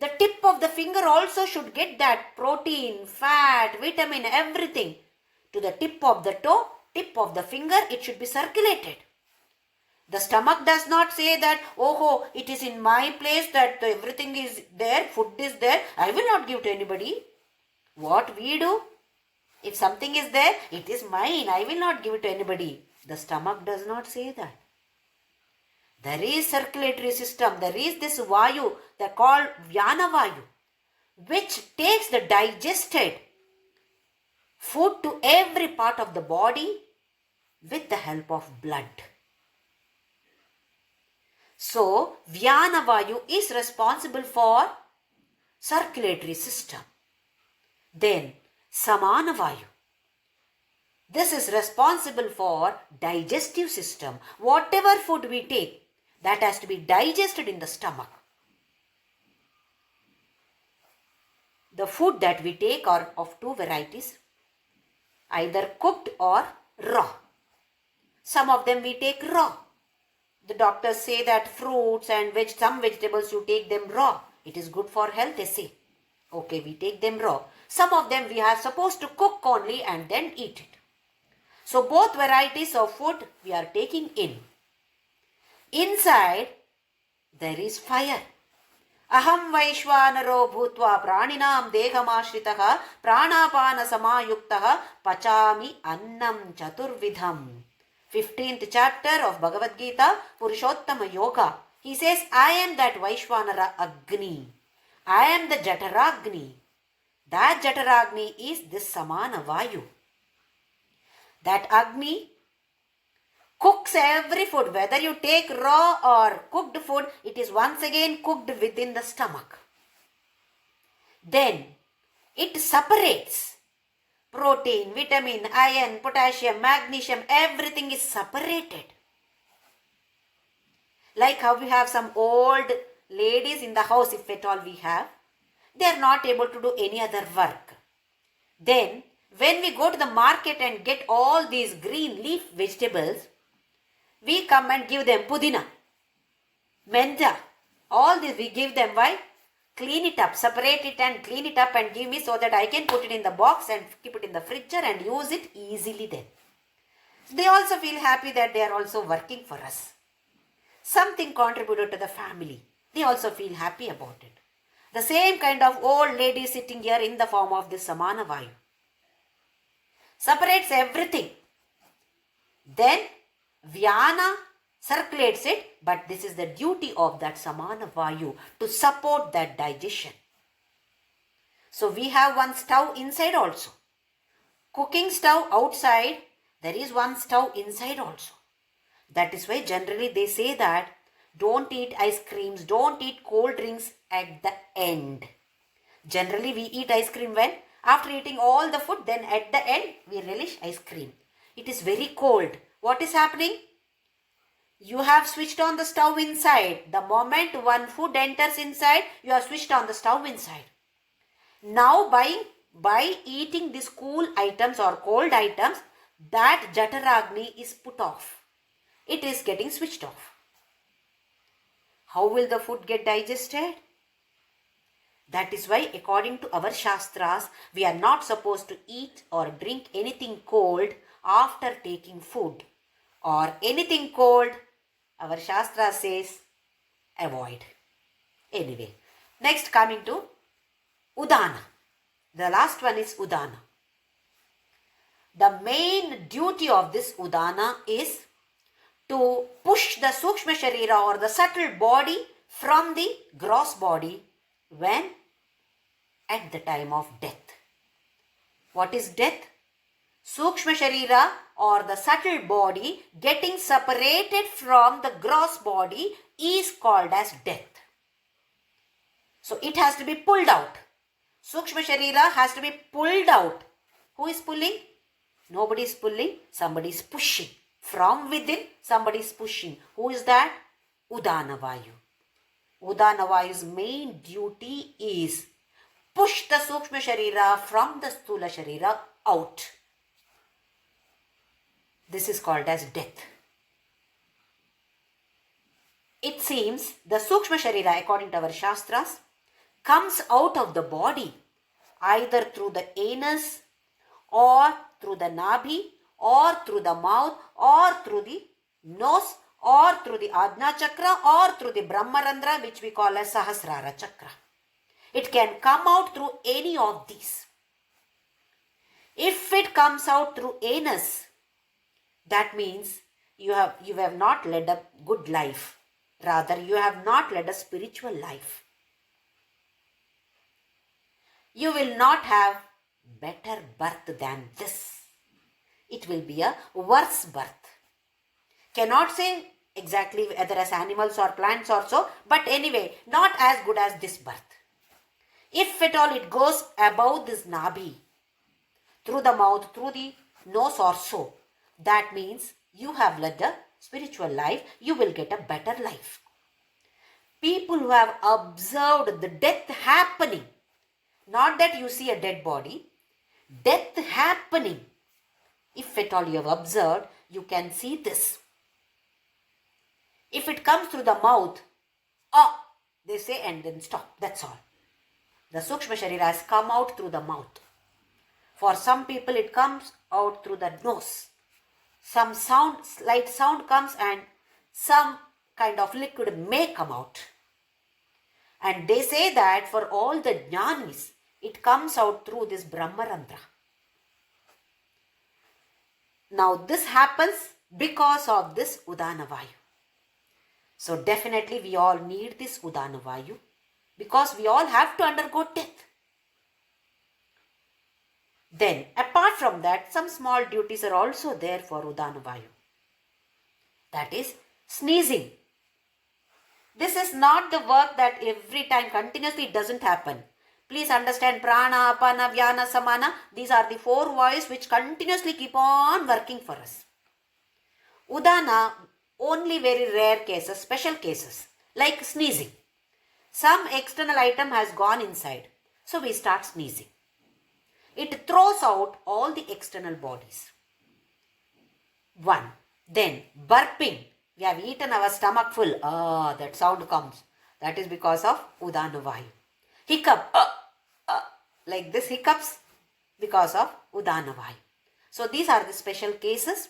The tip of the finger also should get that protein, fat, vitamin, everything. To the tip of the toe, tip of the finger, it should be circulated. The stomach does not say that, oh, it is in my place that everything is there, food is there, I will not give to anybody. What we do? If something is there, it is mine, I will not give it to anybody. The stomach does not say that. There is circulatory system, there is this Vayu, they are called Vyana Vayu, which takes the digested food to every part of the body with the help of blood. So, Vyana Vayu is responsible for circulatory system. Then, Samana Vayu. This is responsible for digestive system. Whatever food we take, that has to be digested in the stomach. The food that we take are of two varieties, either cooked or raw. Some of them we take raw. The doctors say that fruits and some vegetables you take them raw. It is good for health, they say. Okay, we take them raw. Some of them we are supposed to cook only and then eat it. So both varieties of food we are taking in. Inside there is fire. Aham Vaishvanaro Bhutva Praninam Dehamashritah Pranapana Samayuktaha Pachami Annam Chaturvidham. 15th chapter of Bhagavad Gita, Purushottama Yoga. He says, I am that Vaishvanara Agni. I am the Jataragni. That Jataragni is this Samana Vayu. That Agni cooks every food. Whether you take raw or cooked food, it is once again cooked within the stomach. Then it separates protein, vitamin, iron, potassium, magnesium, everything is separated. Like how we have some old ladies in the house, if at all we have, they are not able to do any other work. Then when we go to the market and get all these green leaf vegetables, we come and give them pudina, menta, all this we give them. Why? Clean it up, separate it and clean it up and give me so that I can put it in the box and keep it in the fridge and use it easily then. They also feel happy that they are also working for us. Something contributed to the family. They also feel happy about it. The same kind of old lady sitting here in the form of this Samana Vayu. Separates everything. Then Vyana circulates it, but this is the duty of that Samana Vayu to support that digestion. So we have one stove inside also. Cooking stove outside, there is one stove inside also. That is why generally they say that don't eat ice creams, don't eat cold drinks at the end. Generally we eat ice cream when? After eating all the food, then at the end we relish ice cream. It is very cold. What is happening? You have switched on the stove inside. The moment one food enters inside, you have switched on the stove inside. Now by eating these cool items or cold items, that Jataragni is put off. It is getting switched off. How will the food get digested? That is why according to our Shastras, we are not supposed to eat or drink anything cold after taking food. Or anything cold, our Shastra says, avoid. Anyway, next coming to Udana. The last one is Udana. The main duty of this Udana is to push the Sukshma Sharira or the subtle body from the gross body when? At the time of death. What is death? Sukshma Sharira or the subtle body getting separated from the gross body is called as death. So it has to be pulled out. Sukshma Sharira has to be pulled out. Who is pulling? Nobody is pulling, somebody is pushing. From within, somebody is pushing. Who is that? Udana Vayu. Udana Vayu's main duty is push the Sukshma Sharira from the Sthula Sharira out. This is called as death. It seems the Sukshma Sharira, according to our Shastras, comes out of the body either through the anus or through the nabhi or through the mouth or through the nose or through the Ajna Chakra or through the Brahmarandra, which we call as Sahasrara Chakra. It can come out through any of these. If it comes out through anus, that means you have not led a good life. Rather, you have not led a spiritual life. You will not have better birth than this. It will be a worse birth. Cannot say exactly whether as animals or plants or so, but anyway, not as good as this birth. If at all it goes above this nabhi, through the mouth, through the nose or so, that means you have led a spiritual life, you will get a better life. People who have observed the death happening, not that you see a dead body, death happening. If at all you have observed, you can see this. If it comes through the mouth, they say and then stop, that's all. The Sukshma Sharira has come out through the mouth. For some people it comes out through the nose. Some sound, slight sound comes and some kind of liquid may come out. And they say that for all the jnanis, it comes out through this Brahmarandra. Now this happens because of this Udana Vayu. So definitely we all need this Udana Vayu because we all have to undergo death. Then apart from that, some small duties are also there for Udana Vayu. That is sneezing. This is not the work that every time continuously it doesn't happen. Please understand, prana, apana, vyana, samana. These are the 4 vayus which continuously keep on working for us. Udana, only very rare cases, special cases, like sneezing. Some external item has gone inside. So we start sneezing. It throws out all the external bodies. 1. Then burping. We have eaten our stomach full. That sound comes. That is because of Udana Vayu. Hiccup. Like this hiccups because of Udana Vayu. So these are the special cases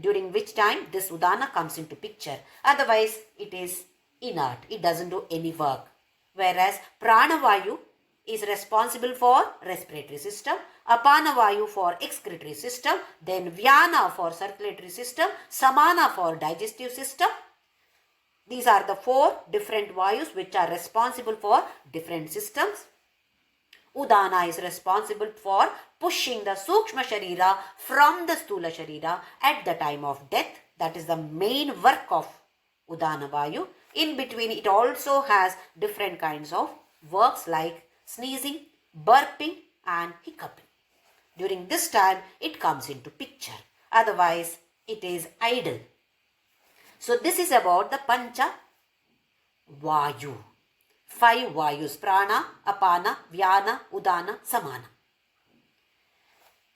during which time this Udana comes into picture. Otherwise it is inert. It doesn't do any work. Whereas Prana Vayu is responsible for respiratory system, Apana Vayu for excretory system, then Vyana for circulatory system, Samana for digestive system. These are the 4 different Vayus which are responsible for different systems. Udana is responsible for pushing the Sukshma Sharira from the Sthula Sharira at the time of death. That is the main work of Udana Vayu. In between it also has different kinds of works like sneezing, burping and hiccuping. During this time it comes into picture. Otherwise it is idle. So this is about the Pancha Vayu. 5 Vayus. Prana, Apana, Vyana, Udana, Samana.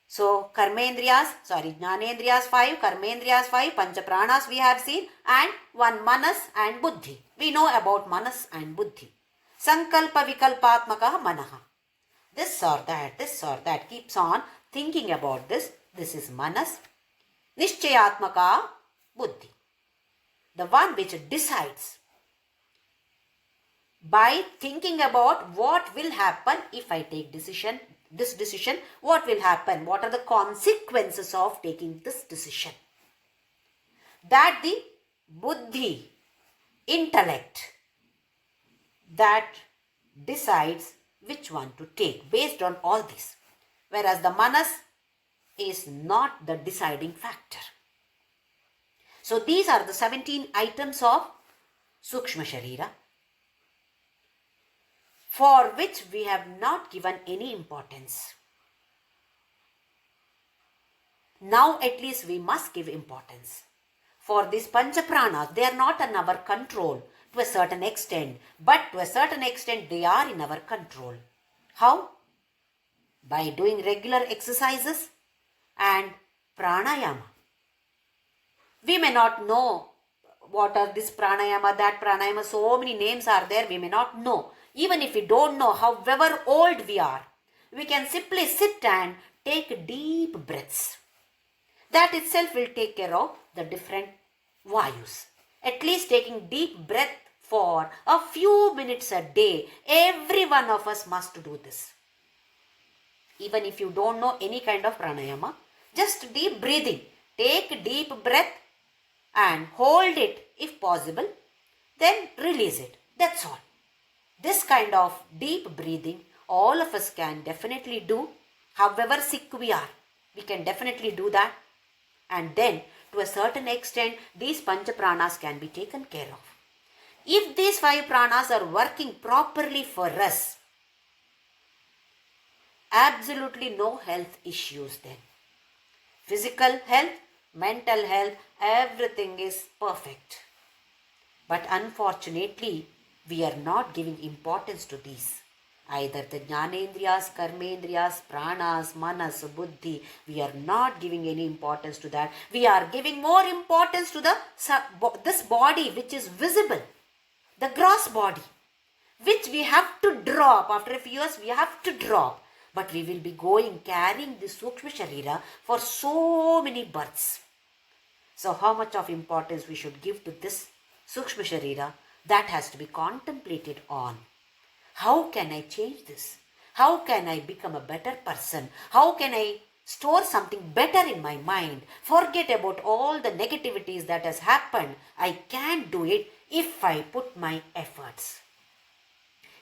So Jnanendriyas 5, Karmendriyas 5, Panchapranas we have seen and 1 Manas and Buddhi. We know about Manas and Buddhi. Sankalpa Vikalpatmaka Manaha. This or that keeps on thinking about this. This is Manas. Nishchayatmaka Buddhi. The one which decides by thinking about what will happen if I take this decision, what will happen, what are the consequences of taking this decision. That the Buddhi, intellect, that decides which one to take based on all this. Whereas the Manas is not the deciding factor. So these are the 17 items of Sukshma Sharira for which we have not given any importance. Now at least we must give importance. for these Panchapranas. They are not in our control to a certain extent, but to a certain extent they are in our control. How? By doing regular exercises and pranayama. We may not know what are this pranayama, that pranayama, so many names are there, we may not know. Even if we don't know, however old we are, we can simply sit and take deep breaths. That itself will take care of the different vayus. At least taking deep breath for a few minutes a day, every one of us must do this. Even if you don't know any kind of pranayama, just deep breathing. Take deep breath and hold it if possible, then release it. That's all. This kind of deep breathing all of us can definitely do. However sick we are, we can definitely do that. And then to a certain extent these Panchapranas can be taken care of. If these 5 pranas are working properly for us, absolutely no health issues then. Physical health, mental health, everything is perfect. But unfortunately, we are not giving importance to these. Either the Jnanendriyas, Karmendriyas, Pranas, Manas, Buddhi, we are not giving any importance to that. We are giving more importance to this body which is visible, the gross body, which we have to drop. After a few years, we have to drop. But we will be carrying this Sukshma Sharira for so many births. So how much of importance we should give to this Sukshma Sharira, that has to be contemplated on. How can I change this? How can I become a better person? How can I store something better in my mind? Forget about all the negativities that has happened. I can do it if I put my efforts.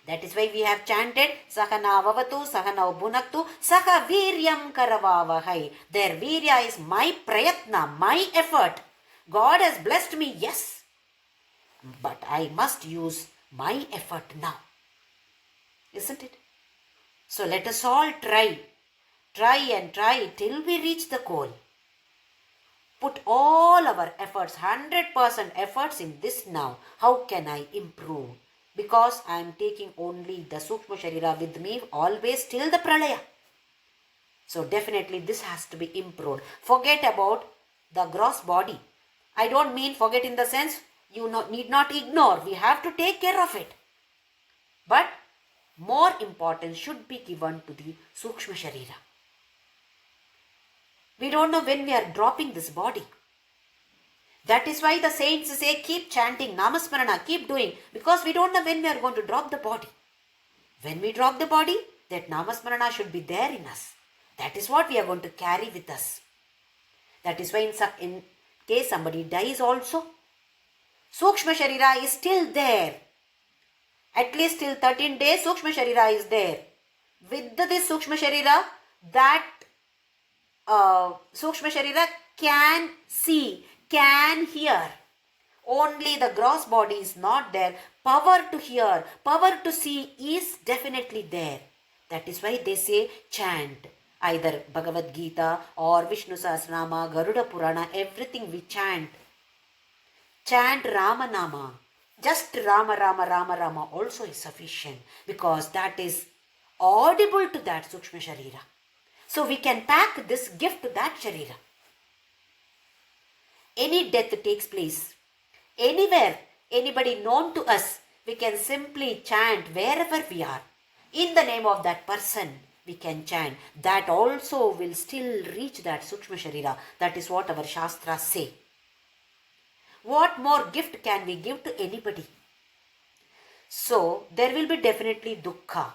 That is why we have chanted Sahana Vavatu, Sahana Bhunaktu, Saha Viryam Karavavahai. Their Virya is my prayatna, my effort. God has blessed me, yes. But I must use my effort now. Isn't it? So let us all try and try till we reach the goal. Put all our efforts, 100% efforts in this now. How can I improve? Because I am taking only the Sukshma Sharira with me always till the Pralaya. So definitely this has to be improved. Forget about the gross body. I don't mean forget in the sense you need not ignore. We have to take care of it. But more importance should be given to the Sukshma Sharira. We don't know when we are dropping this body. That is why the saints say keep chanting Namasmarana, keep doing, because we don't know when we are going to drop the body. When we drop the body, that Namasmarana should be there in us. That is what we are going to carry with us. That is why in case somebody dies also, Sukshma Sharira is still there. At least till 13 days Sukshma Sharira is there. With this Sukshma Sharira, that Sukshma Sharira can see, can hear. Only the gross body is not there. Power to hear, power to see is definitely there. That is why they say chant. Either Bhagavad Gita or Vishnu Sahasranama, Garuda Purana, everything we chant. Chant Rama Nama. Just Rama Rama Rama Rama also is sufficient, because that is audible to that Sukshma Sharira. So we can pack this gift to that Sharira. Any death takes place, anywhere, anybody known to us, we can simply chant wherever we are. In the name of that person, we can chant. That also will still reach that Sukshma Sharira. That is what our Shastras say. What more gift can we give to anybody? So, there will be definitely dukkha.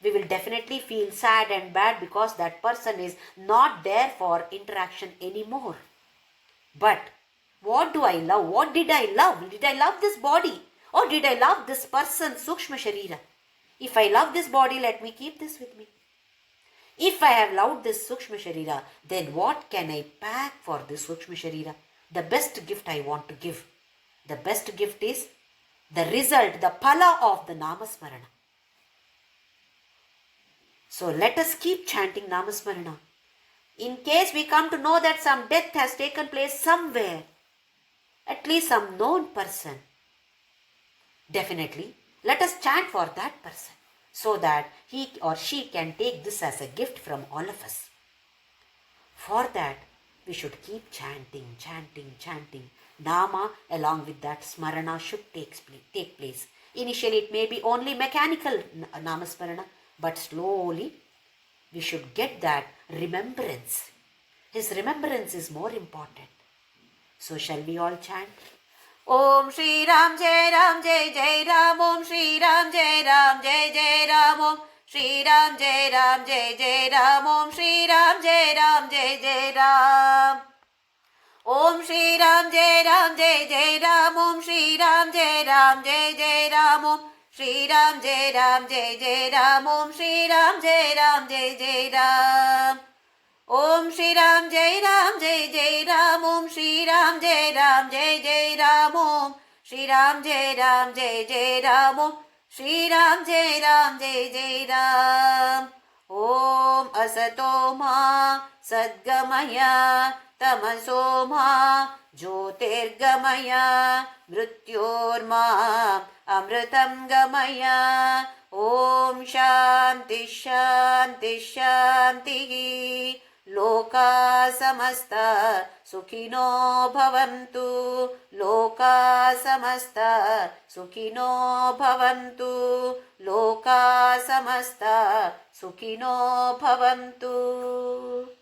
We will definitely feel sad and bad because that person is not there for interaction anymore. But what do I love? What did I love? Did I love this body? Or did I love this person, Sukshma Sharira? If I love this body, let me keep this with me. If I have loved this Sukshma Sharira, then what can I pack for this Sukshma Sharira? The best gift I want to give. The best gift is the result, the phala of the Namasmarana. So let us keep chanting Namasmarana. In case we come to know that some death has taken place somewhere, at least some known person, definitely let us chant for that person so that he or she can take this as a gift from all of us. For that, we should keep chanting, chanting, chanting. Nama along with that smarana should take place. Initially, it may be only mechanical namasmarana, but slowly we should get that remembrance. His remembrance is more important. So shall we all chant? Om Shri Ram Jai Ram Jai Jai Ram. Om Shri Ram Jai Ram Jai Jai Ram. Om Shri Ram Jai Ram Jai Jai Ram. Om Shri Ram Jai Ram Jai Jai Ram. Om Shri Ram Jai Ram Jai Jai Ram. Om Shri Ram Jai Ram Jai Jai Ram. Om Shri Ram Jai Ram Jai Jai Ram. Om Shri Ram Jai Ram Jai Jai Ram. Om Shri Ram Jai Ram Jai Jai Ram. Om Shri Ram Jai Ram Jai Jai Ram. Om Shri Ram Jai Ram Jai Jai Ram. Om Shri Ram Jai Ram Jai Jai Ram. Om Asato Ma Sadgamaya Tamaso Ma Jyotirgamaya Mrityorma Amritam Gamaya. Om Shanti Shanti Shanti. Loka samasta sukhino bhavantu. Loka samasta sukhino bhavantu. Loka samasta sukhino bhavantu.